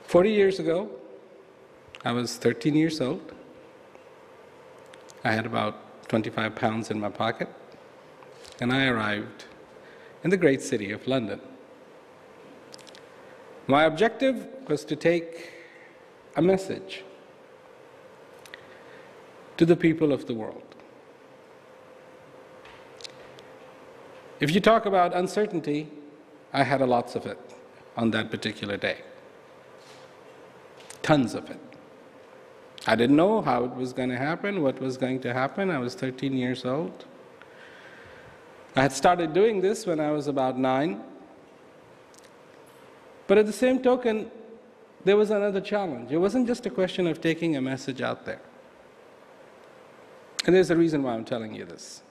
40 years ago, I was 13 years old. I had about 25 pounds in my pocket, and I arrived in the great city of London. My objective was to take a message to the people of the world. If you talk about uncertainty, I had lots of it on that particular day. Tons of it. I didn't know how it was going to happen, what was going to happen. I was 13 years old. I had started doing this when I was about 9. But at the same token, there was another challenge. It wasn't just a question of taking a message out there. And there's a reason why I'm telling you this.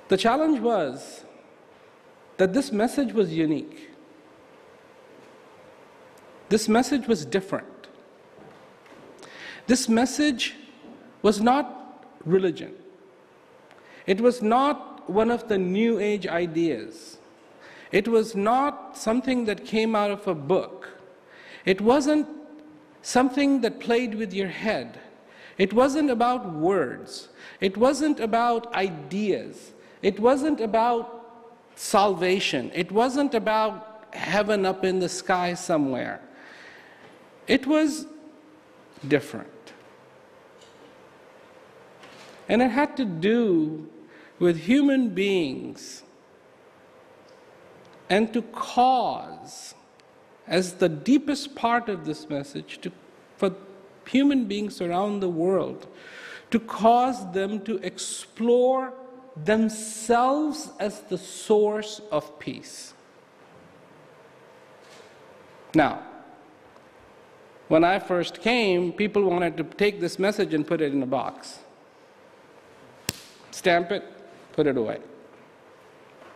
The challenge was that this message was unique. This message was different. This message was not religion. It was not one of the New Age ideas. It was not something that came out of a book. It wasn't something that played with your head. It wasn't about words. It wasn't about ideas. It wasn't about salvation. It wasn't about heaven up in the sky somewhere. It was different. And it had to do with human beings, and to cause, as the deepest part of this message, for human beings around the world, to cause them to explore themselves as the source of peace. Now, when I first came, people wanted to take this message and put it in a box. Stamp it, put it away.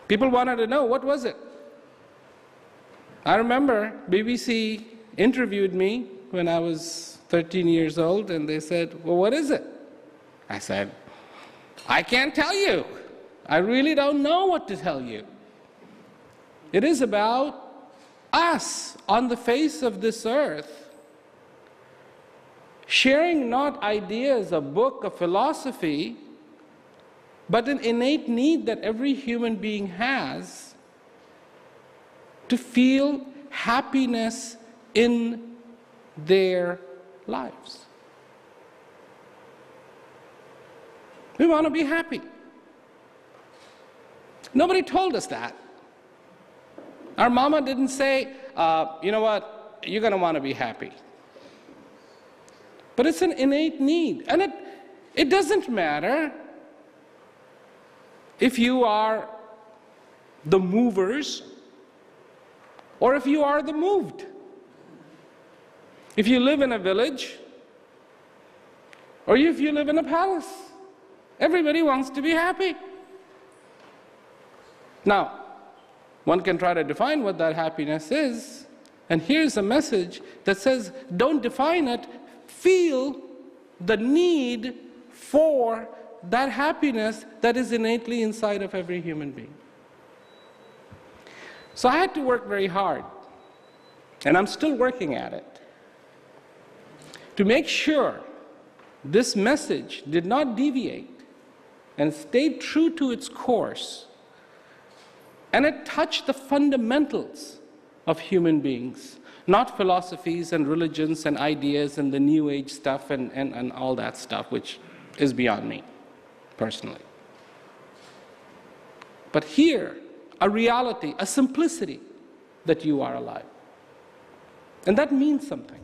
People wanted to know, what was it? I remember BBC interviewed me when I was 13 years old, and they said, well, what is it? I said, I can't tell you. I really don't know what to tell you. It is about us on the face of this earth, sharing not ideas, a book, a philosophy, but an innate need that every human being has to feel happiness in their lives. We want to be happy. Nobody told us that. Our mama didn't say, you know what, you're going to want to be happy. But it's an innate need. And it doesn't matter if you are the movers or if you are the moved. If you live in a village or if you live in a palace, everybody wants to be happy. Now, one can try to define what that happiness is, and here's a message that says, don't define it, feel the need for that happiness that is innately inside of every human being. So I had to work very hard, and I'm still working at it, to make sure this message did not deviate and stayed true to its course, and it touched the fundamentals of human beings, not philosophies and religions and ideas and the New Age stuff and all that stuff, which is beyond me, personally. But here, a reality, a simplicity that you are alive. And that means something.